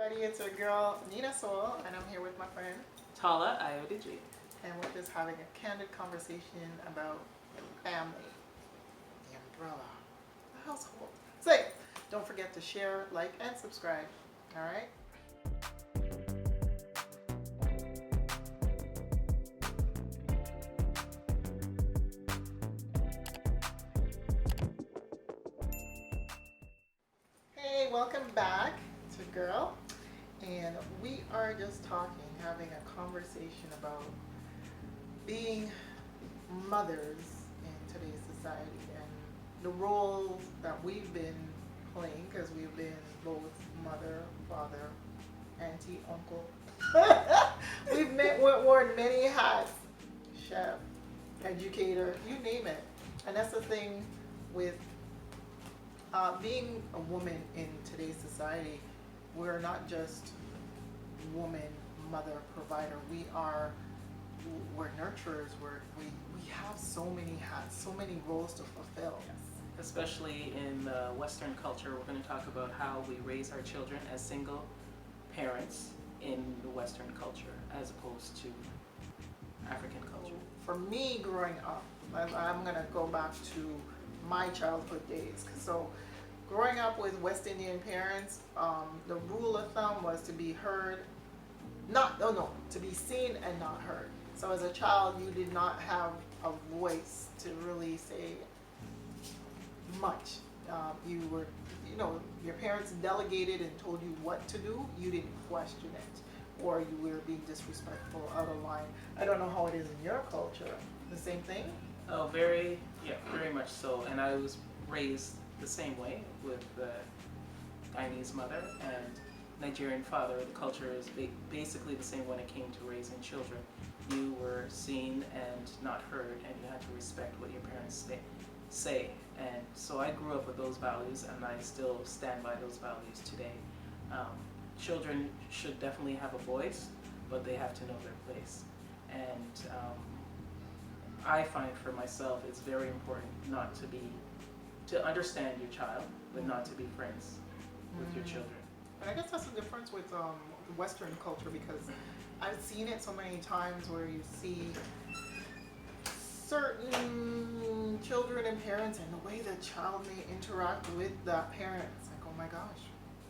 everybody, it's your girl Nina Soul, and I'm here with my friend, Tala IODG. and we're just having a candid conversation about family, the umbrella, the household. So, don't forget to share, like, and subscribe. All right? Hey, welcome back to Girl. And we are just talking, having a conversation about being mothers in today's society and the roles that we've been playing, because we've been both mother, father, auntie, uncle. Worn many hats, chef, educator, you name it. And that's the thing with being a woman in today's society. We're not just woman, mother, provider. We're nurturers. We have so many hats, so many roles to fulfill. Yes. Especially in Western culture, we're going to talk about how we raise our children as single parents in the Western culture as opposed to African culture. For me, growing up, I'm going to go back to my childhood days. So, growing up with West Indian parents, the rule of thumb was to be heard, to be seen and not heard. So as a child, you did not have a voice to really say much. You were, your parents delegated and told you what to do. You didn't question it, or you were being disrespectful, out of line. I don't know how it is in your culture. The same thing? Oh, very much so. And I was raised the same way with Guyanese mother and Nigerian father. The culture is basically the same when it came to raising children. You were seen and not heard, and you had to respect what your parents say. And so I grew up with those values, and I still stand by those values today. Children should definitely have a voice, but they have to know their place. And I find for myself it's very important to understand your child, but not to be friends with your children. And I guess that's the difference with Western culture, because I've seen it so many times where you see certain children and parents and the way the child may interact with that parent. It's like, oh my gosh,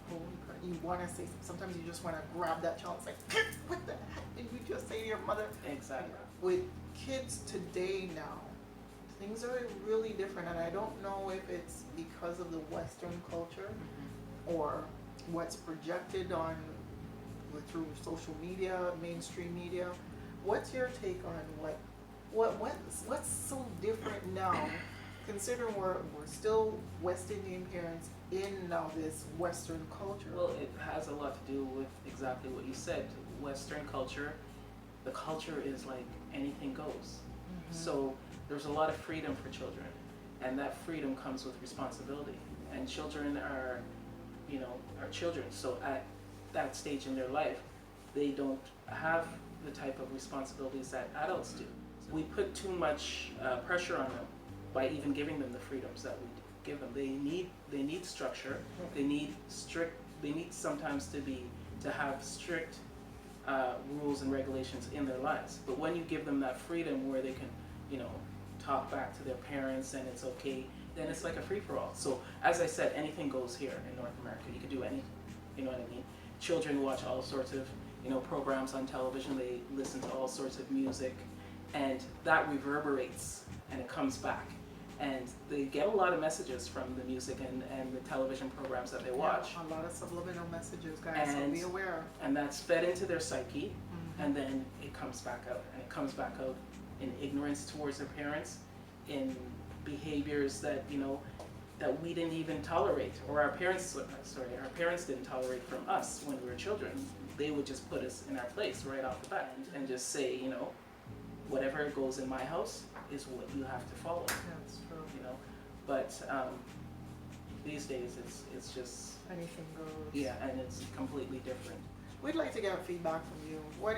holy crap. You want to say, sometimes you just want to grab that child and say, what the heck did you just say to your mother? Exactly. With kids today now, things are really different, and I don't know if it's because of the Western culture or what's projected on through social media, mainstream media. What's your take on what's so different now, considering we're still West Indian parents in now this Western culture? Well, it has a lot to do with exactly what you said. Western culture, the culture is like anything goes. So there's a lot of freedom for children, and that freedom comes with responsibility. And children are children. So at that stage in their life, they don't have the type of responsibilities that adults do. We put too much pressure on them by even giving them the freedoms that we give them. They need structure. They need sometimes to have strict rules and regulations in their lives. But when you give them that freedom where they can, talk back to their parents and it's okay, then it's like a free-for-all. So as I said, anything goes here in North America. You can do anything. You know what I mean? Children watch all sorts of programs on television. They listen to all sorts of music, and that reverberates and it comes back. And they get a lot of messages from the music and the television programs that they watch. Yeah, a lot of subliminal messages, guys, so be aware. And that's fed into their psyche, and then it comes back out. And it comes back out in ignorance towards their parents, in behaviors that, that we didn't even tolerate, or our parents didn't tolerate from us when we were children. They would just put us in our place right off the bat and just say, whatever goes in my house is what you have to follow. That's true. But these days it's just anything goes. Yeah, and it's completely different. We'd like to get feedback from you. What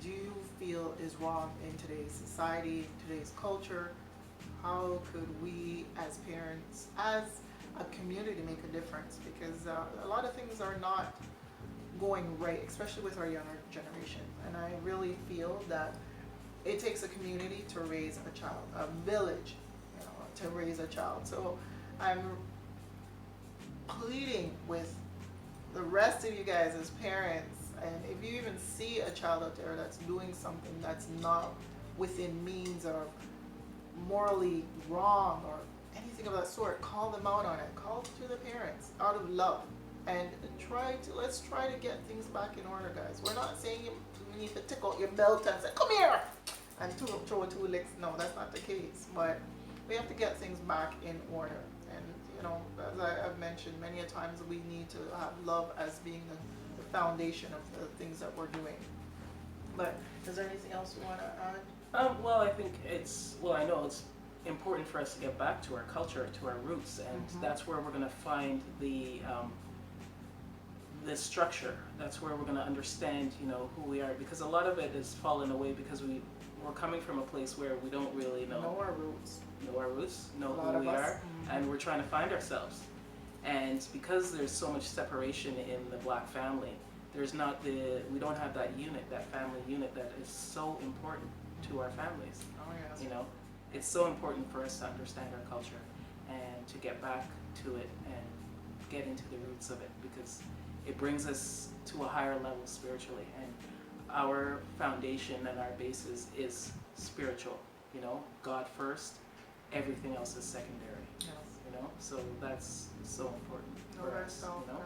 do you feel is wrong in today's society, today's culture? How could we as parents, as a community, make a difference? Because a lot of things are not going right, especially with our younger generation. And I really feel that it takes a community to raise a child, a village, you know, to raise a child. So I'm pleading with the rest of you guys as parents, and if you even see a child out there that's doing something that's not within means or morally wrong or anything of that sort, call them out on it. Call to the parents out of love, and let's try to get things back in order, guys. We're not saying you need to take out your belt and say, "Come here," and throw two licks. No, that's not the case. But we have to get things back in order. And you know, as I've mentioned many a times, we need to have love as being the foundation of the things that we're doing. But is there anything else you want to add? Well, I think I know it's important for us to get back to our culture, to our roots, and that's where we're going to find the structure. That's where we're going to understand, you know, who we are, because a lot of it is fallen away because we're coming from a place where we don't really know our roots, know who we are, and we're trying to find ourselves. And because there's so much separation in the Black family, we don't have that unit, that family unit that is so important to our families. Oh yes. You know, it's so important for us to understand our culture and to get back to it and get into the roots of it, because it brings us to a higher level spiritually, and our foundation and our basis is spiritual. You know, God first, everything else is secondary. Yes. You know, so that's so important for us. You know?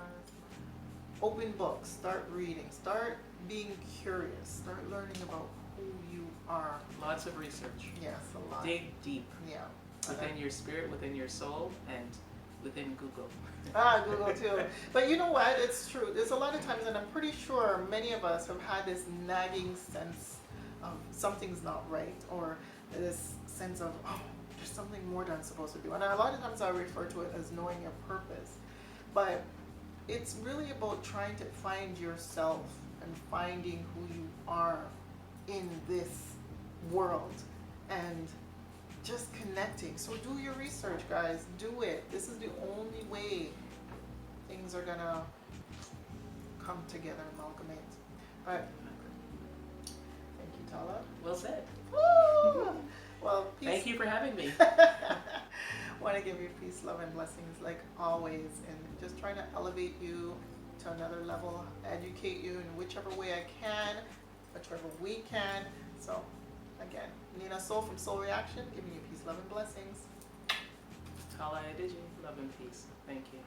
Open books, start reading, start being curious, start learning about who you are. Lots of research. Yes, a lot. Dig deep Yeah. within your spirit, within your soul, and within Google. Google too. But you know what? It's true. There's a lot of times, and I'm pretty sure many of us have had this nagging sense of something's not right, or this sense of, oh, there's something more that I'm supposed to do. And a lot of times I refer to it as knowing your purpose. But it's really about trying to find yourself and finding who you are in this world and just connecting. So do your research, guys. Do it. This is the only way things are gonna come together, amalgamate. But thank you, Tala. Well said. Woo! Well, peace. Thank you for having me. Want to give you peace, love, and blessings like always, and just trying to elevate you to another level, educate you in whichever way I can, whichever we can. So again, Nina Soul from Soul Reaction, giving you peace, love, and blessings. Tala Adiji, love and peace. Thank you.